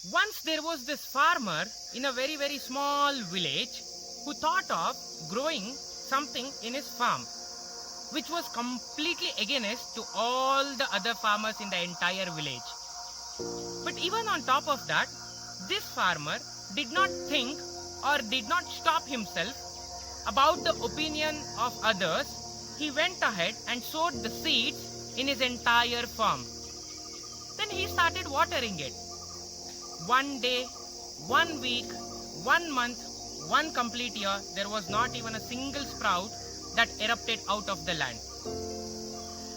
Once there was this farmer in a very, very small village who thought of growing something in his farm, which was completely against to all the other farmers in the entire village. But even on top of that, this farmer did not think or did not stop himself about the opinion of others. He went ahead and sowed the seeds in his entire farm. Then he started watering it. One day, 1 week, 1 month, one complete year, there was not even a single sprout that erupted out of the land.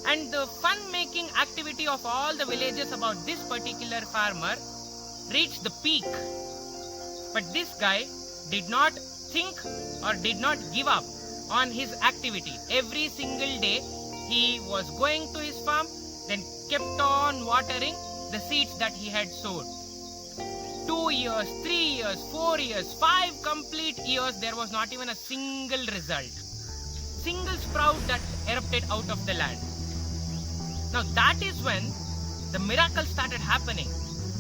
And the fun-making activity of all the villagers about this particular farmer reached the peak. But this guy did not think or did not give up on his activity. Every single day he was going to his farm, then kept on watering the seeds that he had sowed. 2 years, 3 years, 4 years, 5 complete years, there was not even a single result. Single sprout that erupted out of the land. Now that is when the miracle started happening.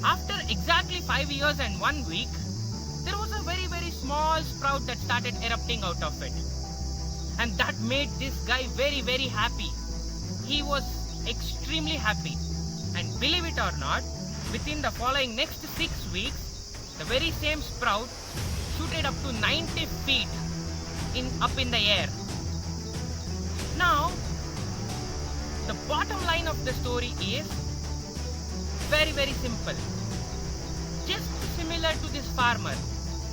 After exactly 5 years and 1 week, there was a very, very small sprout that started erupting out of it. And that made this guy very, very happy. He was extremely happy. And believe it or not, within the following next 6 weeks, the very same sprout shooted up to 90 feet up in the air. Now, the bottom line of the story is very, very simple. Just similar to this farmer,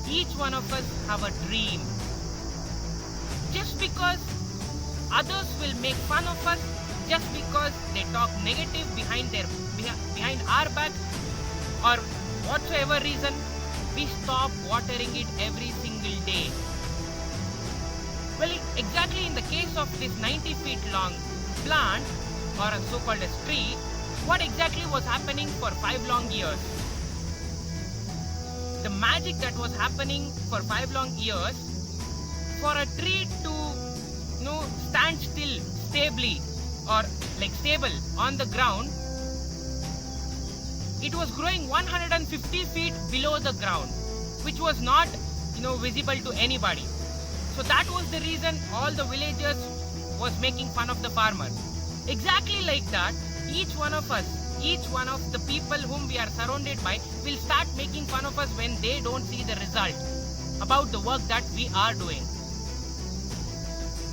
each one of us have a dream. Just because others will make fun of us, just because they talk negative behind our back, or whatsoever reason, we stop watering it every single day. Well, exactly in the case of this 90 feet long plant, or a so-called tree, what exactly was happening for 5 long years? The magic that was happening for 5 long years, for a tree to stand still, stably, or like stable on the ground, it was growing 150 feet below the ground, which was not visible to anybody. So that was the reason all the villagers was making fun of the farmer. Exactly like that, each one of us, each one of the people whom we are surrounded by will start making fun of us when they don't see the result about the work that we are doing.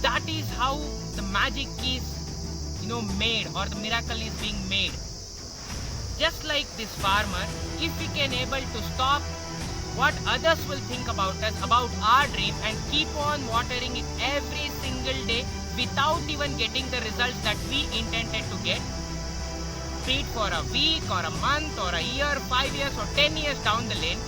That is how the magic is made, or the miracle is being made. Just like this farmer, if we can able to stop what others will think about us, about our dream, and keep on watering it every single day without even getting the results that we intended to get, be it for a week or a month or a year, 5 years or 10 years down the lane,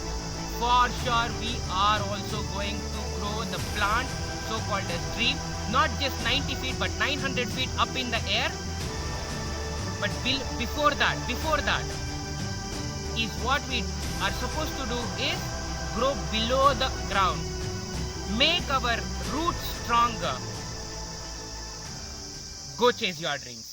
for sure we are also going to grow the plant, so-called as tree, not just 90 feet but 900 feet up in the air. But before that is what we are supposed to do is grow below the ground, make our roots stronger. Go chase your dreams.